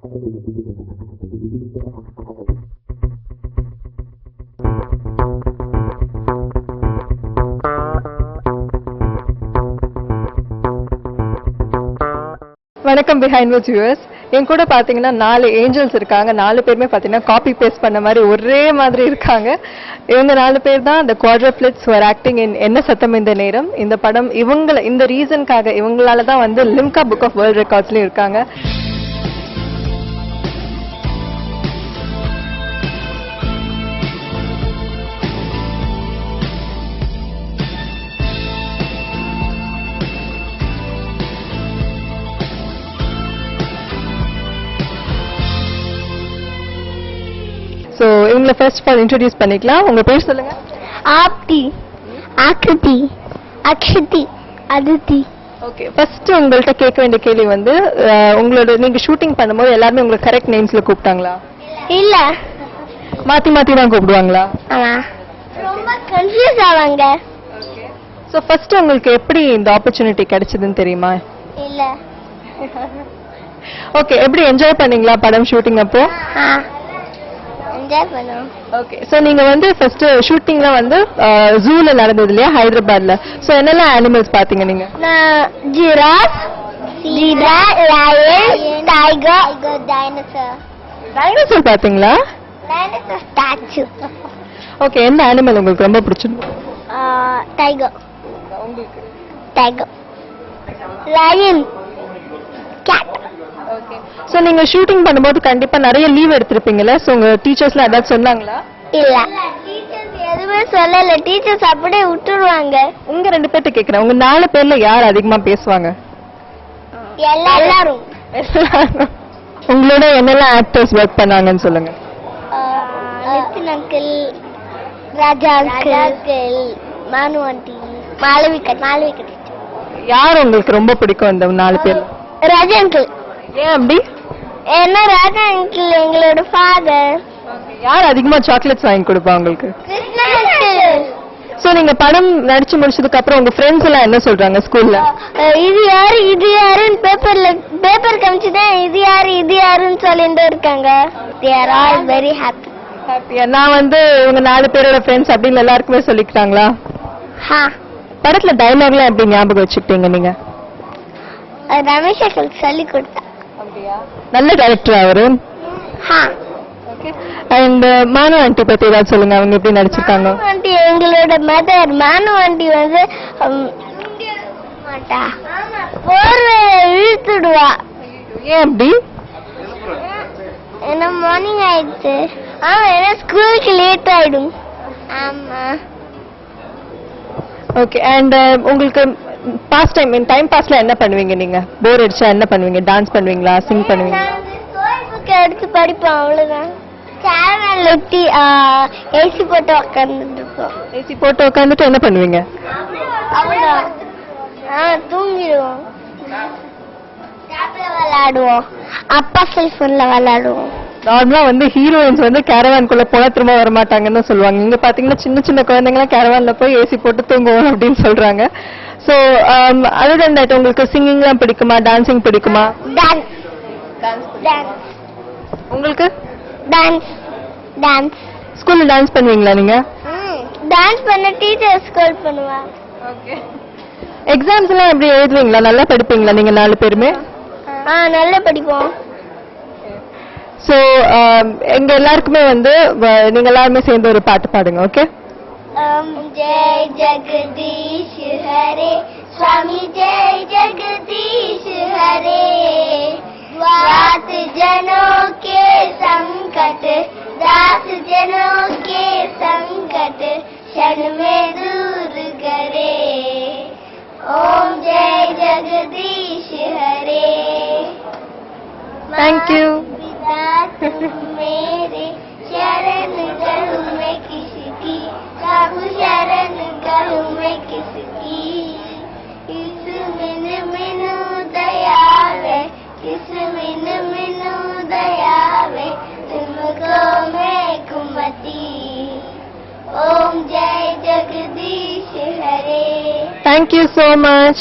வணக்கம் behind the viewers. என் கூட பார்த்தீங்கன்னா 4 ஏஞ்சல்ஸ் இருக்காங்க. 4 பேருமே பார்த்தீங்கன்னா காப்பி பேஸ்ட் பண்ண மாதிரி ஒரே மாதிரி இருக்காங்க. இவங்க 4 பேர் தான் the quadruplets who are acting in என்ன சத்தம் இந்த நேரம். இந்த படம் இவங்கள இந்த ரீசனுக்காக இவங்களால தான் வந்து லிம்கா புக் ஆஃப் வேர்ல்ட் ரெக்கார்ட்ஸ்லயும் இருக்காங்க. So இவங்கள ஃபர்ஸ்ட் ஆஃப் ஆல் இன்ட்ரோடியூஸ் பண்ணிக்கலாம். உங்க பேர் சொல்லுங்க. ஆப்தி, ஆக்ருதி, அக்ஷதி, அதிதி. ஓகே, ஃபர்ஸ்ட் உங்கள்ட்ட கேட்க வேண்டிய கேள்வி வந்து உங்களோட நீங்க ஷூட்டிங் பண்ணும்போது எல்லாரும் உங்களுக்கு கரெக்ட் நேம்ஸ்ல கூப்பிட்டாங்களா? இல்ல, மாத்தி மாத்தி தான் கூப்பிடுவாங்களா? ரொம்ப கன்ஃபியூஸ் ஆவாங்க. ஓகே, சோ ஃபர்ஸ்ட் உங்களுக்கு எப்படி இந்த ஆப்பர்ச்சுனிட்டி கிடைச்சதுன்னு தெரியுமா? இல்ல. ஓகே, எப்படி என்ஜாய் பண்ணீங்களா படம் ஷூட்டிங் அப்போ? என்ஜாய் பண்ணோம். ஓகே, சோ நீங்க வந்து ஃபர்ஸ்ட் ஷூட்டிங்ல வந்து ஜூல நடந்தது இல்லையா, ஹைதராபாத்ல. சோ என்னெல்லாம் அனிமல்ஸ் பாத்தீங்க நீங்க? Giraffe, zebra, lion, tiger, dinosaur. Dinosaur பாத்தீங்களா? Dinosaur statue. ஓகே, எந்த அனிமல் உங்களுக்கு ரொம்ப பிடிச்சிருக்கு? Tiger. Tiger, lion, cat. Okay, so நீங்க ஷூட்டிங் பண்ணும்போது கண்டிப்பா நிறைய லீவ் எடுத்திருப்பீங்கல்ல. சோ உங்க டீச்சர்ஸ்லாம் ஏதாவது சொன்னாங்களா? இல்ல, டீச்சர்ஸ் எதுவுமே சொல்லல. டீச்சர்ஸ் அப்படியே விட்டுருவாங்க. உங்க 2 பேர்ட்ட கேக்குறேன், உங்க 4 பேர்ல யார் அதிகமா பேசுவாங்க? எல்லாரும். உங்களோட என்னெல்லாம் ஆக்டர்ஸ் ஒர்க் பண்ணாங்கன்னு சொல்லுங்க. நிதின் அங்கிள், ராஜா அங்கிள், மானு ஆண்டி, மாளவிகா. யார் உங்களுக்கு ரொம்ப பிடிக்கும் இந்த 4 பேர்ல? ராஜா அங்கிள். ஏன் அப்படி? ஏன்னா ராஜா அங்கிள் எங்களோட ஃபாதர். யார் அதிகமா சாக்லேட்ஸ் வாங்கி கொடுப்பா உங்களுக்கு? கிருஷ்ணா அங்கிள். சோ நீங்க படம் நடிச்சு முடிச்சதுக்கு அப்புறம் உங்க ஃப்ரெண்ட்ஸ் எல்லாம் என்ன சொல்றாங்க ஸ்கூல்ல? இது யாருன்னு பேப்பர் காமிச்சுதான் இது யாருன்னு சொல்லிட்டு இருக்காங்க. They are all very happy. நான் வந்து இவங்க 4 பேரோட ஃப்ரெண்ட்ஸ் அப்படின்னு எல்லாருக்குமே சொல்லிக்கிறாங்களா? படத்துல டைலாக்லாம் எப்படி ஞாபகம் வச்சுக்கிட்டீங்க நீங்க? ரமேஷ் அங்கிள் சொல்லி கொடுத்தா. நல்ல டைரக்டர் அவரு. ஓகே, அண்ட் மானு ஆண்டி பத்தி ஏதாவது சொல்லுங்க, அவங்க எப்படி நடிச்சிருக்காங்க? ஆண்டி எங்களோட மதர். மானு ஆண்டி வந்து மாட்டா, போர்வை இழுத்துடுவா. ஏன் அப்படி? ஏன்னா மார்னிங் ஆயிடுச்சு. ஏன்னா ஸ்கூலுக்கு லேட் ஆயிடும். ஆமா. ஓகே, அண்ட் உங்களுக்கு பாஸ் டைம் பாஸ்ல என்ன பண்ணுவீங்க நீங்க? போர் அடிச்சா என்ன பண்ணுவீங்க? டான்ஸ் பண்ணுவீங்களா, சிங் பண்ணுவீங்களா? ஸ்டோரி புக் எடுத்து படிப்போம், அவ்வளவுதான். சேனல் ஒட்டி ஏசி போட்டு உட்காந்துட்டு இருப்போம். ஏசி போட்டு உட்காந்துட்டு என்ன பண்ணுவீங்க? அவ்வளவுதான். தூங்கிடுவோம். விளையாடுவோம். அப்பா செல்போன்ல விளையாடுவோம். நார்மலா வந்து ஹீரோயின்ஸ் வந்து கேரவான்குள்ள போனா திரும்ப வர மாட்டாங்கன்னு சொல்லுவாங்க. இங்க பாத்தீங்கன்னா சின்ன சின்ன குழந்தைங்களாம் கேரவான்ல போய் ஏசி போட்டு தூங்குவோம் அப்படின்னு சொல்றாங்க. சோ அதர் தென் தட் உங்களுக்கு சிங்கிங்லாம் பிடிக்குமா, டான்சிங் பிடிக்குமா? டான்ஸ். உங்களுக்கு டான்ஸ். ஸ்கூல்ல டான்ஸ் பண்ணுவீங்களா நீங்க? டான்ஸ் பண்ண டீச்சர் ஸ்கூல் பண்ணுவா. ஓகே, எக்ஸாம்ஸ் எல்லாம் எப்படி எழுதுவீங்களா? நல்லா படிப்பீங்களா நீங்க 4 பேருமே? நல்லா படிப்போம். சோ எங்க எல்லாருக்குமே வந்து நீங்க எல்லாருமே சேர்ந்து ஒரு பாட்டு பாடுங்க. ஓகே? जय जगदीश हरे स्वामी, जय जगदीश हरे। दास जनों के संकट, दास जनों के संकट क्षण में दूर करे। ओम जय जगदीश हरे। Thank you. मेरे शरण गहूँ में किसकी, काबू शरण गहूँ में किसकी। इस मिन मिनु दयावे, इस मिन मिनु दयावे, तुमको मैं कुमती। ओम जय जगदीश हरे. Thank you so much.